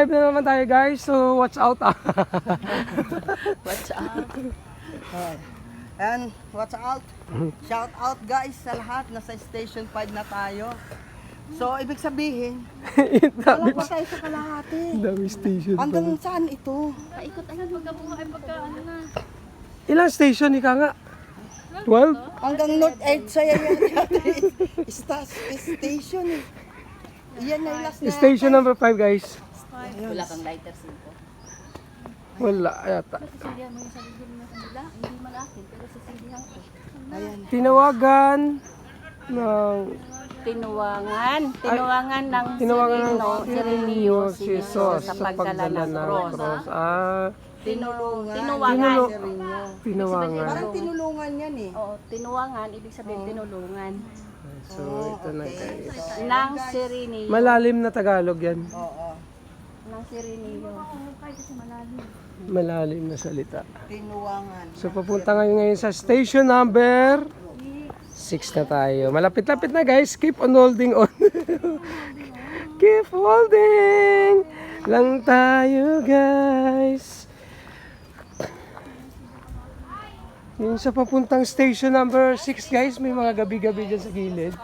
live na naman tayo guys, so watch out ah. Watch out. And watch out. Shout out guys sa lahat. Nasa station 5 na tayo. So, ibig sabihin, wala pa tayo sa kalahati. Dami station pa. Hanggang saan ito? Paikot agad pagkabuhay pagka ano na. Ilang station ika nga? 12? Hanggang North Edge sa yan station eh. Iyan na yung last na. Station number 5 guys. Wala kang lighter simpo. Wala yata. Sasilihan mo yung sarili mo sa kanila. Hindi malakin pero sasilihan ko. Ayan. Tinawagan ng Tinuwangan ng Sirenio si Jesus sa pagdala ng cross. Tinulungan. Tinuwangan. Tinawagan. Parang tinulungan yan eh. Oo, tinuwangan, ibig sabihin tinulungan. So ito na guys. Ng Sirenio. Malalim na Tagalog yan. Oo. Ng Sirenio. Malalim na salita. Tinuwangan. So papunta ngayon sa station number 6 na tayo. Malapit-lapit na guys. Keep on holding on. Keep holding lang tayo guys. Yung sa papuntang station number 6 guys, may mga gabi-gabi dyan sa gilid.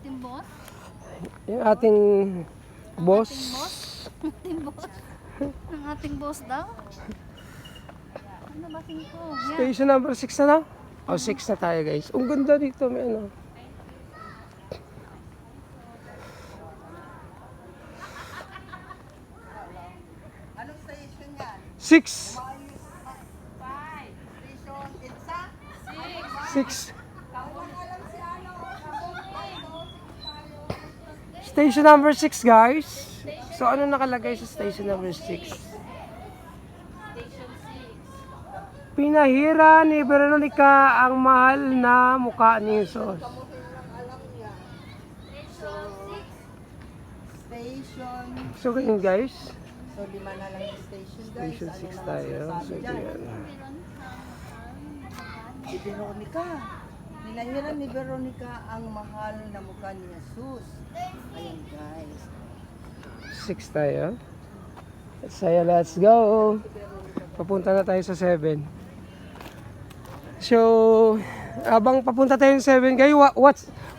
Ating boss? Yung ating boss. Ating boss? Ang ating boss daw? Ano ba ko? Station number 6 na na? O 6 na tayo guys. Ang ganda dito. May ano. Anong station yan? 6. Station Itza? 6. Station number 6 guys. So ano nakalagay sa station number 6? Pinahira ni Veronica ang mahal na mukha ni Jesus. Station. So ganyan guys. So, 5 na lang yung station guys. Station 6 Ano naman tayo. masasabi So dyan? ganyan. Si Veronica. Pinahiran ni Veronica ang mahal na mukha ni Jesus. Ayan guys. 6 tayo. Saya, let's go. Papunta na tayo sa 7. So, abang papunta tayo sa 7 guys,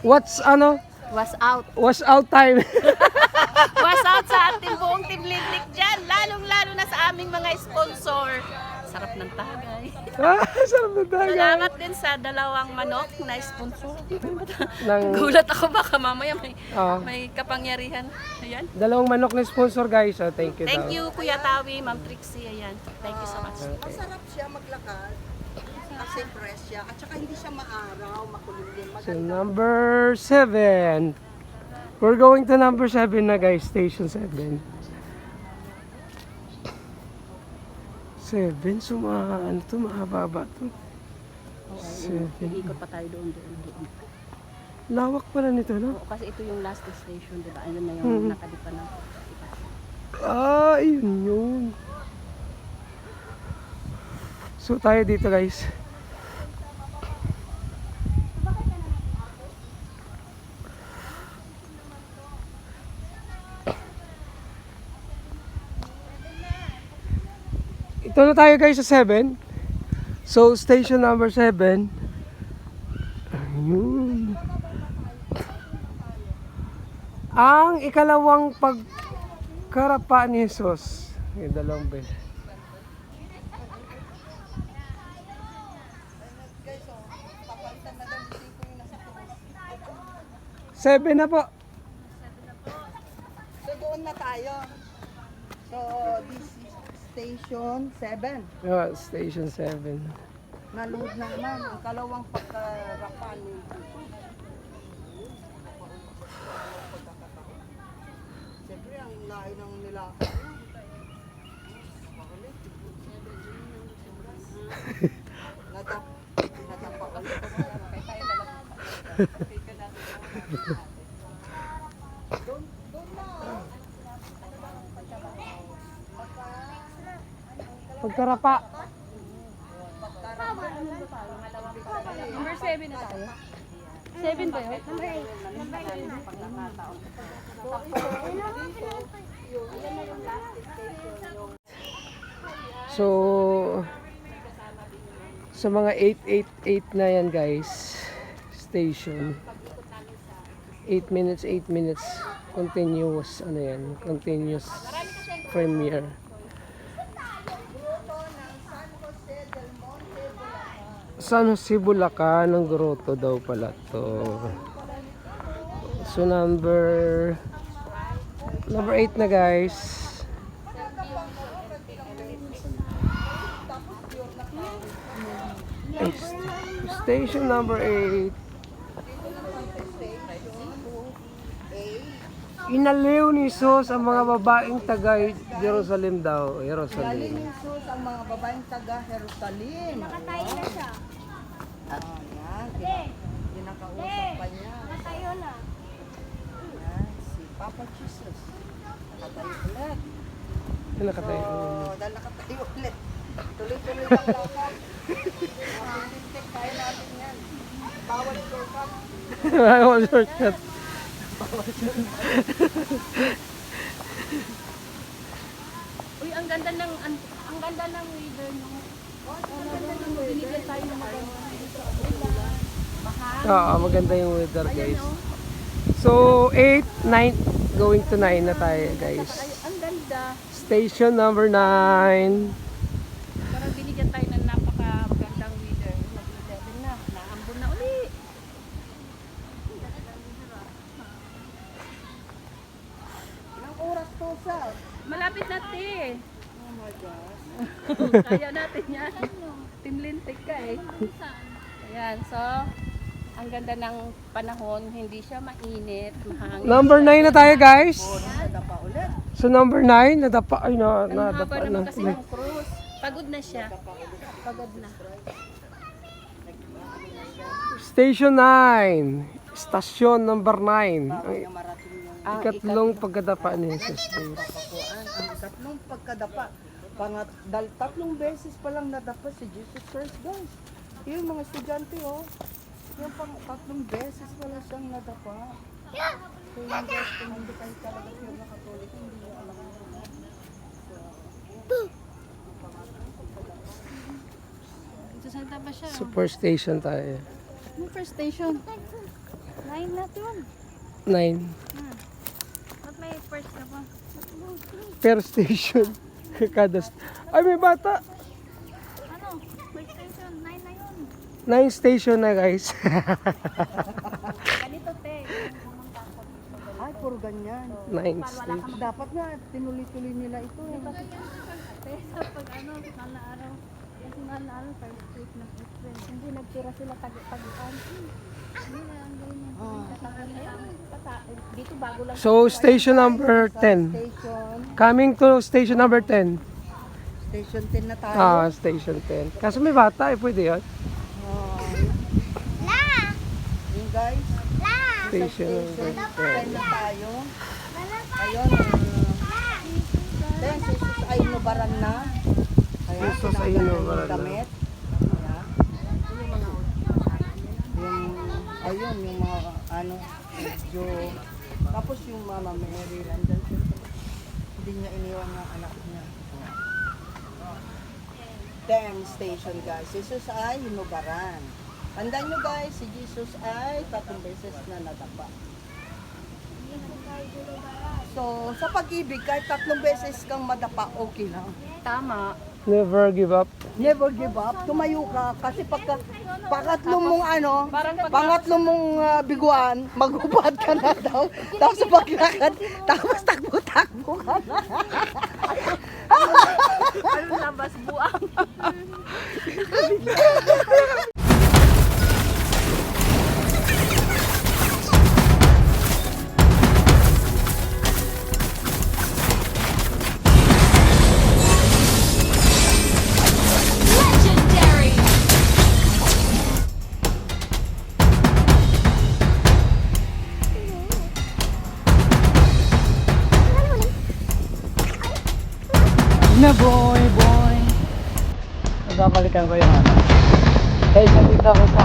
what's ano? Was out. Wash out time. Was out sa ating buong Team Lidlik dyan. Lalong-lalo na sa aming mga sponsor. Sarap ng tagay. Sarap na tayo. Salamat din sa dalawang manok na sponsor. Ng Gulat ako baka mamaya Ah. may kapangyarihan. Ayan. dalawang manok na sponsor guys. So, thank you. Thank daw. you Kuya Tawi, Ma'am Trixie. Ayan. Thank you so much. Masarap siya maglakad. Kasi fresh siya. At saka hindi siya maaraw, makulimlim. So, number 7. We're going to number 7 na guys. Station 7. 7. So, ano to? Mahaba to. 7. Ikot pa tayo doon. Lawak pala nito, no? Oo, kasi ito yung last station, di ba? Ayun na yung nakalipa ng Yun yun. So, tayo dito guys. Ito na tayo guys sa 7. So, station number 7. Ayun. Ang ikalawang pagkarapa ni Jesus. Yung dalawang bell. Guys, oh, papalitan na daw yung tipo yung nasa tulos. 7 na po. So, doon na tayo. So, this is station 7. Yeah, station 7. Nalood na naman ang kalawang pagkarapan ni Jesus. Siyempre, ang lahi ng nila. Natapa ulit. Doon na. Pagkarapa. Number 7 na tayo. 7 ba yun? So, sa mga 888 na yan guys, station. 8 minutes, continuous, ano yan, continuous premiere. San Jose, Bulacan, ng grotto daw pala to. So number 8 na guys. Station number 8. Inaliw ni Jesus ang mga babaeng taga Jerusalem daw. Galing Jerusalem. ni Jesus ang mga babaeng taga Jerusalem. Nakatayo na siya. Yan, kinakausap pa niya. Nakatayo na. Yan, si Papa Jesus. Nakatayo ulit. Ay, nakatayo. So, dahil nakatayo ulit. Tuloy-tuloy lang lakad. Mabilintik, kaya natin yan. Bawal shortcut. Bawal shortcut. Uy, ang ganda ng weather nyo. Binigyan tayo ng maganda. Oo, maganda yung weather guys. So 8, 9, going to 9 na tayo guys. Ang ganda. Station number 9. Parang binigyan tayo ng napaka-magandang weather. Mag-11 na. Naambon na uli. Ilang oras to, Sal? Malapit na, te. Oh my gosh. Kaya natin yan. Timlintik ka eh. Ayan, so, ang ganda ng panahon. Hindi siya mainit, mahangin. Number 9 na tayo guys. Nada pa ulit. So number 9, nadapa, ay na, Ang haba nadapa naman na. kasi ng cruise. Pagod na siya. Pagod na. Station 9. Station number 9. Ang Yung marating yung ikatlong pagkadapa niya sa space. pakuan. Ang tatlong pagkadapa. Tatlong beses pa lang nadapa si Jesus Christ, guys. Yung mga estudyante, oh. Yung tatlong beses pa lang siyang nadapa. So yung guys, kung hindi kayo talaga pure na Katolik, hindi nyo alam mo. Sasanta ba siya? Super station tayo. Yung first station. 9 na yun. 9. Ba't may first ka pa? Per station. Ay, may bata. Ano? First station, 9 na yun. 9 station na guys. Ganito, te. Ay, puro ganyan. 9 station. Dapat nga, tinuloy-tuloy nila ito. Te, pag ano, sana araw. Kasi nga araw, first week ng April. Hindi nagtira sila taguan. Hindi na, ang galing niya. Dito bago lang. So station number 10. Station. Coming to station number 10. Station 10 na tayo. Ah, station 10. Kaso may bata eh, pwede yun. Yung guys, Station station number 10 na tayo. Ayun, then Jesus ay nubaran na. Kaya Jesus ay tinanggal inubaran yung na. damit. Ayun, yung mga ano, medyo, tapos yung Mama Mary, nandun siya. Hindi niya iniwan yung anak niya. 10 station guys. Jesus ay hinubaran. Tandaan nyo guys, si Jesus ay 3 beses na nadapa. So, sa pag-ibig, kahit 3 beses kang madapa, okay lang. Tama. Never give up. Never give up. Tumayo ka. Kasi pagka pangatlo mong ano, Parang pag- pangatlo mong biguan, magubad ka na daw. Tapos paglakad, tapos takbo-takbo ka na. Ano labas buang? Legendary! Na boy. Nagkabalikan ko yung ano. ako sa